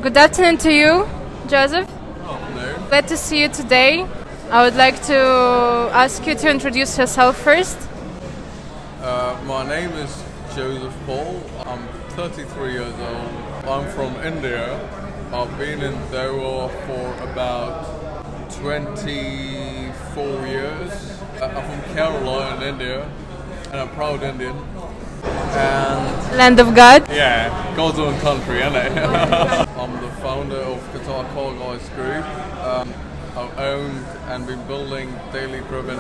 Good afternoon to you, Joseph. Afternoon. Glad to see you today. I would like to ask you to introduce yourself first. My name is Joseph Paul. I'm 33 years old. I'm from India. I've been in Doha for about 24 years. I'm from Kerala in India, and I'm proud Indian. And Land of God. yeah, God's own country, isn't it? I'm the founder of Qatarcarguys group. I've owned and been building daily driven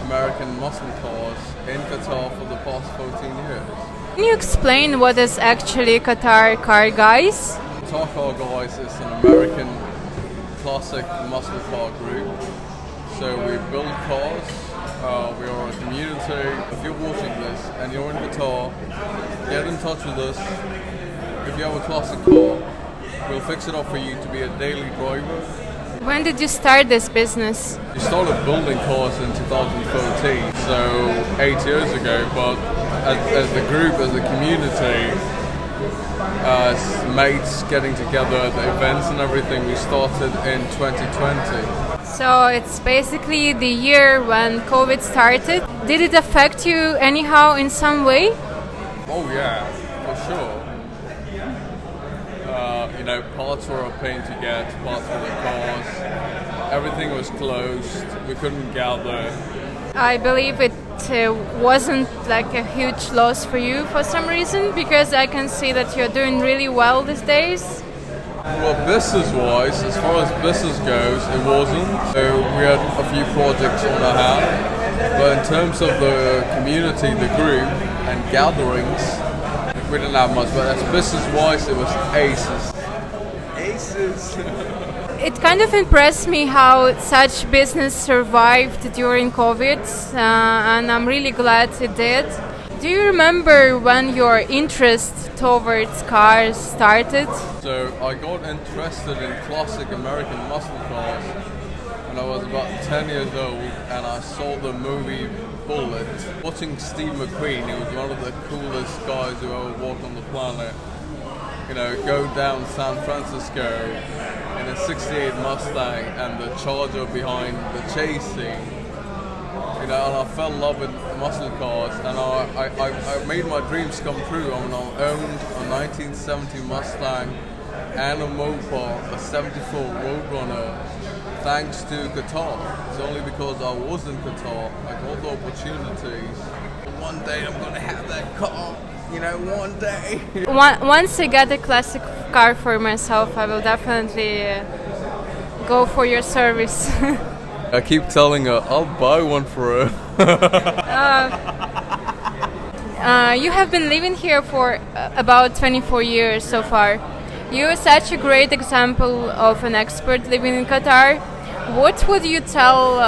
American muscle cars in Qatar for the past 14 years. Can you explain what is actually Qatarcarguys? Qatarcarguys is an American classic muscle car group. So we build cars. We are a community. If you're watching this and you're in Qatar, get in touch with us. If you have a classic car, we'll fix it up for you to be a daily driver. When did you start this business? We started building cars in 2013, so 8 years ago, but as the group, as a community, as mates getting together, the events and everything, we started in 2020. So it's basically the year when COVID started. Did it affect you anyhow in some way? Oh yeah, for sure. Parts were a pain to get, parts for the cars. Everything was closed. We couldn't gather. I believe it wasn't like a huge loss for you for some reason, because I can see that you're doing really well these days. Well, business-wise, as far as business goes, it wasn't. So we had a few projects on our hand. But in terms of the community, the group, and gatherings, we didn't have much. But as business-wise, it was aces. Aces! It kind of impressed me how such business survived during COVID, and I'm really glad it did. Do you remember when your interest towards cars started? So I got interested in classic American muscle cars when I was about 10 years old, and I saw the movie Bullet. Watching Steve McQueen, he was one of the coolest guys who ever walked on the planet. Go down San Francisco in a 68 Mustang and the Charger behind the chase scene. And I fell in love with muscle cars, and I made my dreams come true. I owned a 1970 Mustang and a Mopar, a 74 Roadrunner, thanks to Qatar. It's only because I was in Qatar, I got the opportunities. One day I'm going to have that car. One day. Once I get a classic car for myself, I will definitely go for your service. I keep telling her, I'll buy one for her. You have been living here for about 24 years so far. You're such a great example of an expert living in Qatar. What would you tell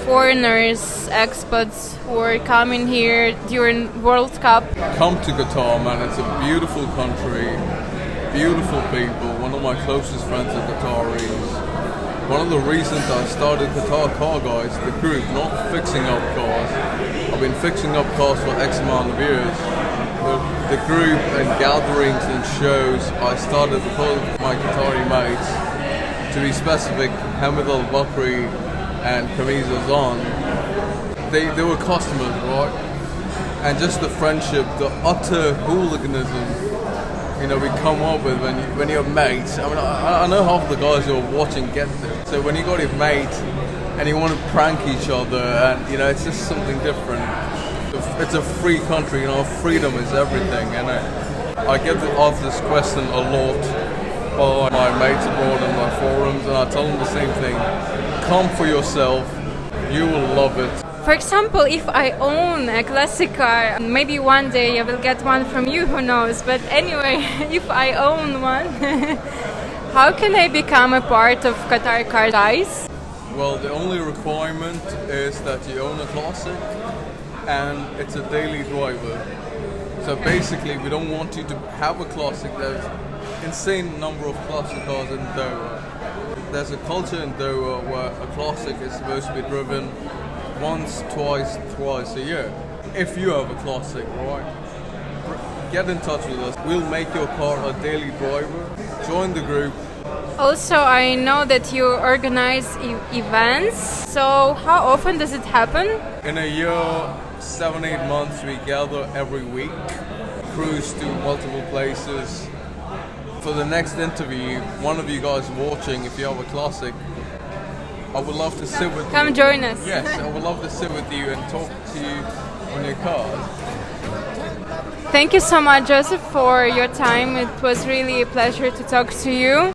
foreigners, expats who are coming here during World Cup? Come to Qatar, man. It's a beautiful country, beautiful people. One of my closest friends are Qataris. One of the reasons I started Qatarcarguys, the group, not fixing up cars. I've been fixing up cars for X amount of years. But the group and gatherings and shows, I started because of my Qatari mates. To be specific, Hamid al-Bakri and Kamiz Azan, they were customers, right? And just the friendship, the utter hooliganism, we come up with when you're mates. I know half the guys you're watching get to. So when you got your mate and you want to prank each other, and it's just something different. It's a free country, freedom is everything. And I get asked this question a lot by my mates abroad and my forums, and I tell them the same thing. Come for yourself, you will love it. For example, if I own a classic car, maybe one day I will get one from you, who knows. But anyway, if I own one, how can I become a part of Qatarcarguys? Well, the only requirement is that you own a classic and it's a daily driver. So basically, we don't want you to have a classic. There's insane number of classic cars in Doha. There's a culture in Doha where a classic is supposed to be driven once, twice a year. If you have a classic, right? get in touch with us. We'll make your car a daily driver. Join the group. Also, I know that you organize events. So how often does it happen? In a year, 7-8 months, we gather every week, cruise to multiple places. For the next interview, one of you guys watching, if you have a classic, I would love to sit with you. Come join us. Yes, I would love to sit with you and talk to you on your car. Thank you so much, Joseph, for your time. It was really a pleasure to talk to you.